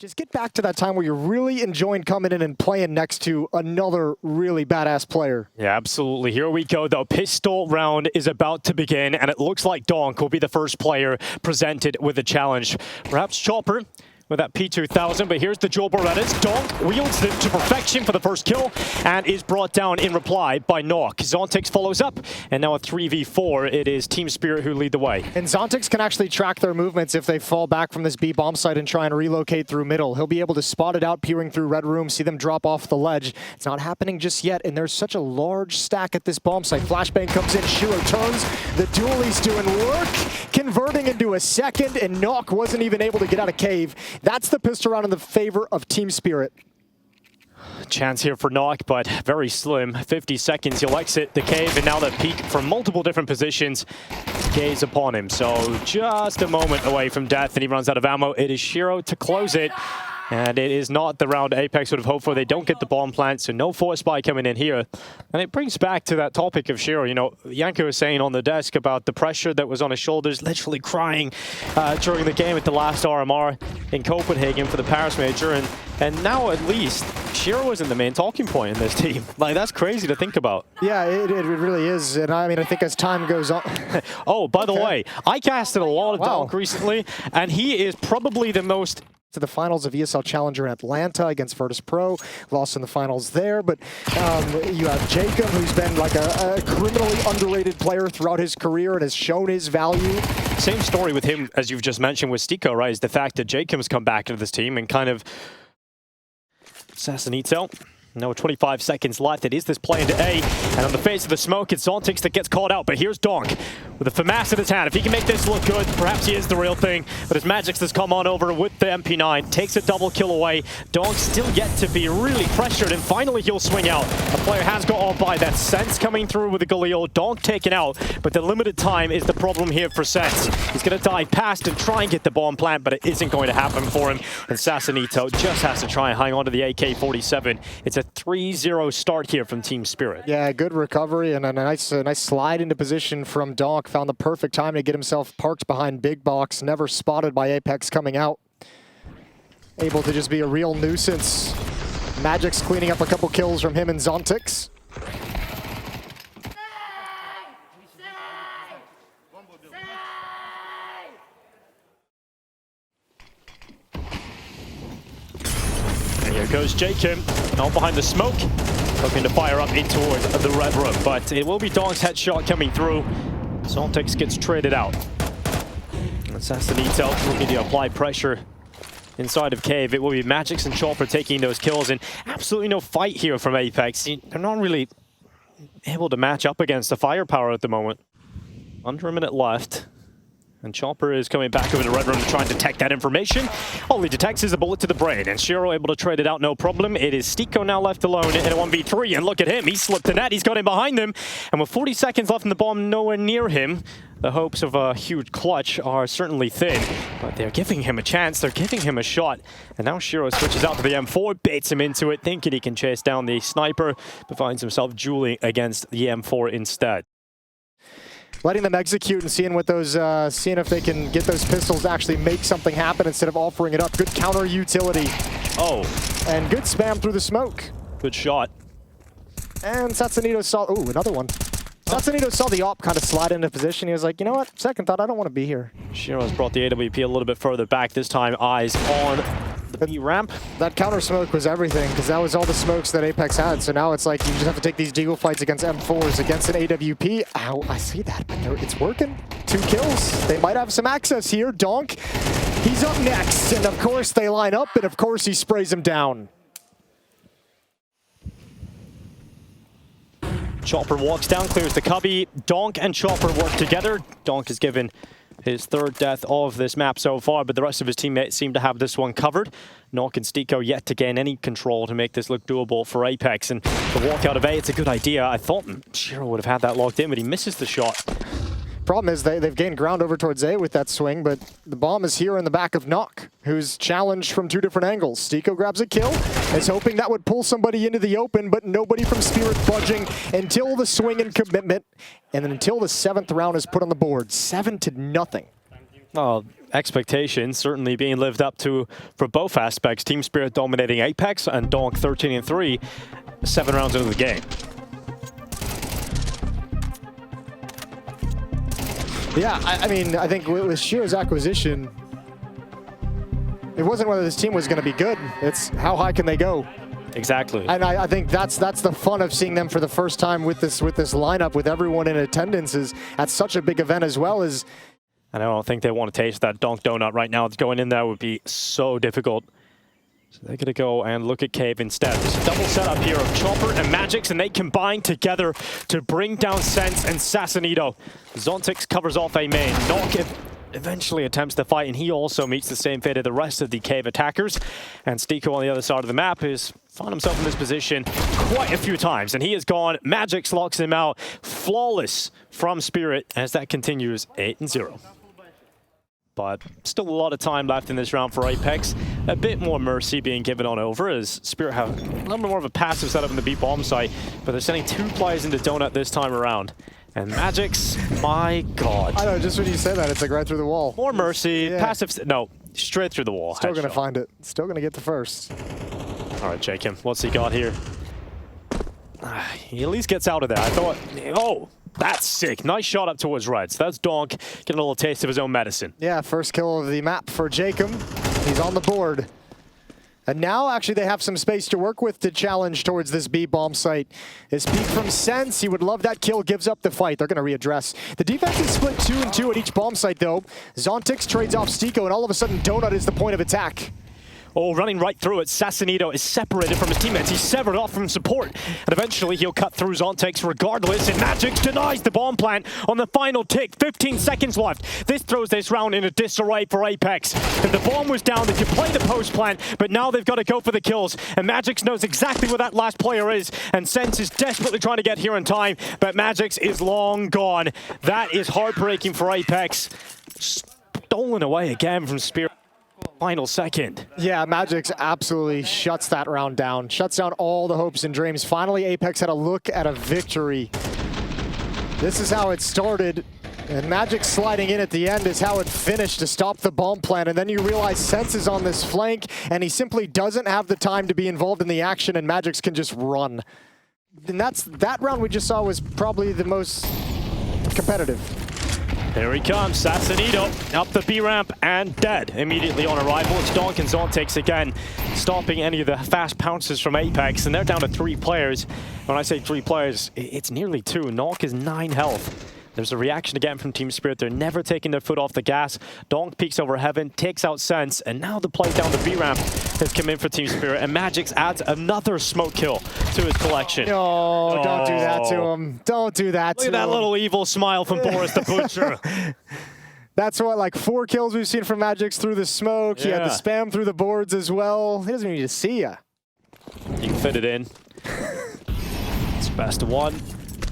Just get back to that time where you're really enjoying coming in and playing next to another really badass player. Yeah, absolutely. Here we go, though. Pistol round is about to begin, and it looks like Donk will be the first player presented with a challenge. Perhaps Chopper with that P2000, but here's the Joe Berettas. Donk wields them to perfection for the first kill and is brought down in reply by Nock. Zontix follows up, and now a 3v4. It is Team Spirit who lead the way. And Zontix can actually track their movements if they fall back from this B bomb site and try and relocate through middle. He'll be able to spot it out, peering through red room, see them drop off the ledge. It's not happening just yet, and there's such a large stack at this bomb site. Flashbang comes in, Shiro turns, the duelie's doing work, converting into a second, and Nock wasn't even able to get out of cave. That's the pistol round in the favor of Team Spirit. Chance here for Nock, but very slim. 50 seconds, he'll exit the cave, and now the peek from multiple different positions gaze upon him. So just a moment away from death, and he runs out of ammo. It is Shiro to close it, and it is not the round Apeks would have hoped for. They don't get the bomb plant, so no force spy coming in here. And it brings back to that topic of Shiro. You know, Yanko was saying on the desk about the pressure that was on his shoulders, literally crying during the game at the last RMR in Copenhagen for the Paris Major. And now at least Shiro isn't the main talking point in this team. Like, that's crazy to think about. Yeah, it really is. And I mean, I think as time goes on... Oh, by the way, I casted a lot of Donk recently, and he is probably the most... to the finals of ESL Challenger in Atlanta against Virtus Pro, lost in the finals there. But you have Jacob, who's been like a criminally underrated player throughout his career and has shown his value. Same story with him, as you've just mentioned, with Stiko, right? Is the fact that Jacob's come back into this team and kind of... Sassanito. No, 25 seconds left. It is this play into A, and on the face of the smoke, it's Zontix that gets caught out. But here's Donk with a FAMAS in his hand. If he can make this look good, perhaps he is the real thing. But as Magixx has come on over with the MP9, takes a double kill away. Donk still yet to be really pressured, and finally he'll swing out. A player has got on by that. Sense coming through with the Galil. Donk taken out, but the limited time is the problem here for Sense. He's going to dive past and try and get the bomb plant, but it isn't going to happen for him. And Sassanito just has to try and hang on to the AK-47. It's a 3-0 start here from Team Spirit. Yeah, good recovery and a nice slide into position from Donk. Found the perfect time to get himself parked behind Big Box. Never spotted by Apeks coming out. Able to just be a real nuisance. Magixx cleaning up a couple kills from him and Zontix. Here goes Jacob, out behind the smoke, looking to fire up in towards the red room, but it will be Donk's headshot coming through. Zontix gets traded out. And Sassanito looking to apply pressure inside of cave. It will be Magixx and Chopper taking those kills, and absolutely no fight here from Apeks. They're not really able to match up against the firepower at the moment. Under a minute left. And Chopper is coming back over the red room to try and detect that information. All he detects is a bullet to the brain, and Shiro able to trade it out, no problem. It is Stiko now left alone in a 1v3, and look at him. He slipped the net, he's got him behind them. And with 40 seconds left in the bomb nowhere near him, the hopes of a huge clutch are certainly thin. But they're giving him a chance, they're giving him a shot. And now Shiro switches out to the M4, baits him into it, thinking he can chase down the sniper, but finds himself dueling against the M4 instead. Letting them execute and seeing what those, seeing if they can get those pistols to actually make something happen instead of offering it up. Good counter utility. Oh. And good spam through the smoke. Good shot. And Sassanito saw, ooh, another one. Sassanito saw the op kind of slide into position. He was like, you know what, second thought, I don't want to be here. Shiro's brought the AWP a little bit further back, this time eyes on the B ramp. That counter smoke was everything, because that was all the smokes that Apeks had. So now it's like you just have to take these deagle fights against M4s, against an AWP. Ow, I see that, but it's working. 2 kills. They might have some access here. Donk, he's up next. And of course they line up, and of course he sprays him down. Chopper walks down, clears the cubby. Donk and Chopper work together. Donk is given his 3rd death of this map so far, but the rest of his teammates seem to have this one covered. Nock and Stiko yet to gain any control to make this look doable for Apeks. And the walk out of A, it's a good idea. I thought Shiro would have had that locked in, but he misses the shot. Problem is they've gained ground over towards A with that swing, but the bomb is here in the back of Nock, who's challenged from 2 different angles. Stiko grabs a kill, is hoping that would pull somebody into the open, but nobody from Spirit budging until the swing and commitment, and then until the 7th round is put on the board. 7-0. Well, expectations certainly being lived up to for both aspects. Team Spirit dominating Apeks and Donk 13-3, 7 rounds into the game. Yeah, I mean, I think with Shiro's acquisition, it wasn't whether this team was going to be good. It's how high can they go. Exactly. And I think that's the fun of seeing them for the first time with this lineup, with everyone in attendance, is at such a big event as well as. And I don't think they want to taste that Donk donut right now. Going in there would be so difficult. So they're going to go and look at Cave instead. This double setup here of Chopper and Magixx, and they combine together to bring down Sense and Sassanito. Zontix covers off a main. Knock eventually attempts to fight, and he also meets the same fate of the rest of the Cave attackers. And Stiko on the other side of the map has found himself in this position quite a few times, and he is gone. Magixx locks him out. Flawless from Spirit as that continues 8-0. But still a lot of time left in this round for Apeks. A bit more mercy being given on over as Spirit have a little bit more of a passive setup in the B bomb site, but they're sending 2 players into Donut this time around. And Magixx, my God. I know, just when you say that, it's like right through the wall. More mercy, yeah. Passive, no, straight through the wall. Still going to find it. Still going to get the first. All right, Jacob, what's he got here? He at least gets out of there. I thought, oh, that's sick. Nice shot up towards right. So that's Donk getting a little taste of his own medicine. Yeah, first kill of the map for Jacob. He's on the board. And now, actually, they have some space to work with to challenge towards this B bomb site. His peek from Sense, he would love that kill, gives up the fight. They're going to readdress. The defense is split 2-2 at each bomb site, though. Zontix trades off Stiko, and all of a sudden, Donut is the point of attack. Oh, running right through it. Sassanito is separated from his teammates. He's severed off from support. And eventually he'll cut through Zontix regardless. And Magixx denies the bomb plant on the final tick. 15 seconds left. This throws this round in a disarray for Apeks. And the bomb was down. They could play the post plant, but now they've got to go for the kills. And Magixx knows exactly where that last player is. And Sense is desperately trying to get here in time, but Magixx is long gone. That is heartbreaking for Apeks. Stolen away again from Spirit. Final second. Yeah, Magixx absolutely shuts that round down. Shuts down all the hopes and dreams. Finally, Apeks had a look at a victory. This is how it started. And Magixx sliding in at the end is how it finished to stop the bomb plant. And then you realize Sense is on this flank, and he simply doesn't have the time to be involved in the action, and Magixx can just run. And that round we just saw was probably the most competitive. There he comes, Sassanito up the B ramp and dead immediately on arrival. It's Donk and Zontix again, stopping any of the fast pounces from Apeks, and they're down to 3 players. When I say 3 players, it's nearly 2. Knock is 9 health. There's a reaction again from Team Spirit. They're never taking their foot off the gas. Donk peeks over Heaven, takes out Sense, and now the play down the B ramp has come in for Team Spirit, and Magixx adds another smoke kill to his collection. No, don't do that to him. Don't do that to him. Look at that little evil smile from Boris the Butcher. That's what, like 4 kills we've seen from Magixx through the smoke. Yeah. He had the spam through the boards as well. He doesn't even need to see ya. You can fit it in. It's best of 1.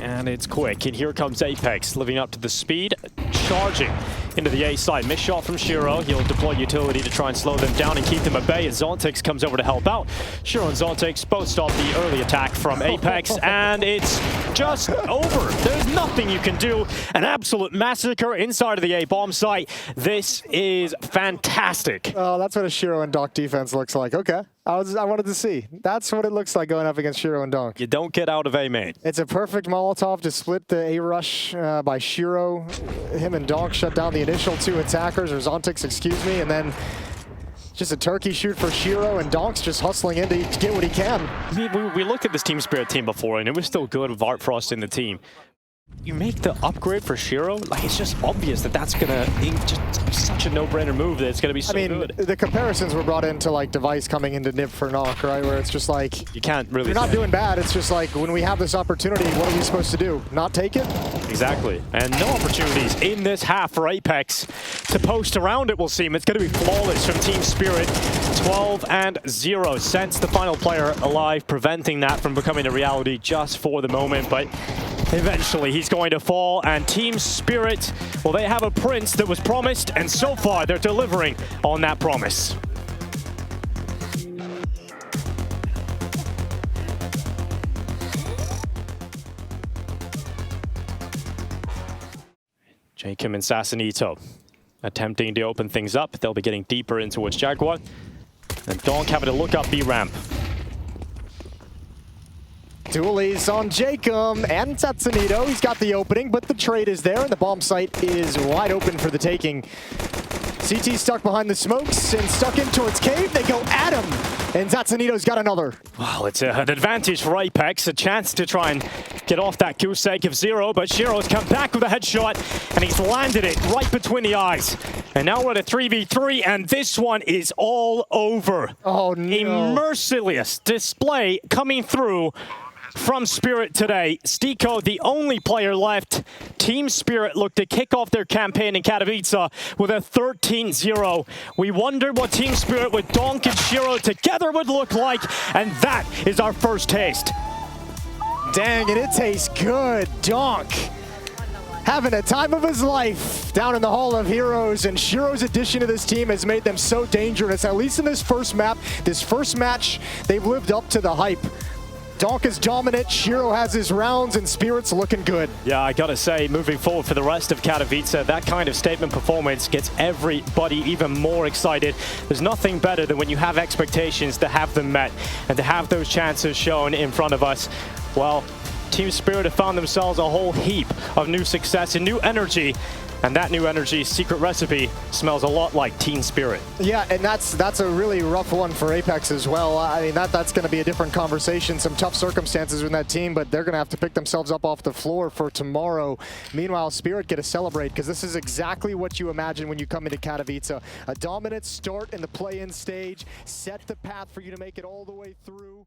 And it's quick, and here comes Apeks, living up to the speed, charging into the A side. Missed shot from Shiro. He'll deploy utility to try and slow them down and keep them at bay as Zontix comes over to help out. Shiro and Zontix both stop the early attack from Apeks, and it's just over. There's nothing you can do. An absolute massacre inside of the A bomb site. This is fantastic. Oh, that's what a Shiro and Donk defense looks like. Okay. I wanted to see. That's what it looks like going up against Shiro and Donk. You don't get out of A main. It's a perfect Molotov to split the A rush by Shiro. Him and Donk shut down the initial 2 attackers, or Zontix, excuse me, and then just a turkey shoot for Shiro, and Donk's just hustling in to get what he can. We looked at this Team Spirit team before, and it was still good with Art Frost in the team. You make the upgrade for Shiro, like it's just obvious that that's gonna be just such a no-brainer move that it's gonna be so good. The comparisons were brought into like Device coming into Nib for Knock, right? Where it's just like you can't really. You're not doing bad. It's just like when we have this opportunity, what are we supposed to do? Not take it? Exactly, and no opportunities in this half for Apeks to post around. It will seem it's gonna be flawless from Team Spirit. 12-0. Sense the final player alive, preventing that from becoming a reality just for the moment, but. Eventually, he's going to fall, and Team Spirit, well, they have a prince that was promised, and so far, they're delivering on that promise. Jacob and Sassanito attempting to open things up. They'll be getting deeper in towards Jaguar. And Donk having to look up B ramp. Dualies on Jacob and Satsunito. He's got the opening, but the trade is there, and the bomb site is wide open for the taking. CT stuck behind the smokes and stuck in towards cave. They go at him, and Satsunito's got another. Well, it's an advantage for Apeks, a chance to try and get off that goose egg of Zero, but Shiro's come back with a headshot, and he's landed it right between the eyes. And now we're at a 3v3, and this one is all over. Oh, no. A merciless display coming through from Spirit today. Stiko, the only player left. Team Spirit look to kick off their campaign in Katowice with a 13-0. We wondered what Team Spirit with Donk and Shiro together would look like, and that is our first taste. Dang, and it tastes good. Donk having a time of his life down in the Hall of Heroes, and Shiro's addition to this team has made them so dangerous. At least in this first map, this first match, they've lived up to the hype. Donk is dominant, Shiro has his rounds, and Spirit's looking good. Yeah, I gotta say, moving forward for the rest of Katowice, that kind of statement performance gets everybody even more excited. There's nothing better than when you have expectations to have them met and to have those chances shown in front of us. Well, Team Spirit have found themselves a whole heap of new success and new energy. And that new energy secret recipe smells a lot like Team Spirit. Yeah, and that's a really rough one for Apeks as well. I mean, that's going to be a different conversation. Some tough circumstances in that team, but they're going to have to pick themselves up off the floor for tomorrow. Meanwhile, Spirit get to celebrate, because this is exactly what you imagine when you come into Katowice. A dominant start in the play-in stage, set the path for you to make it all the way through.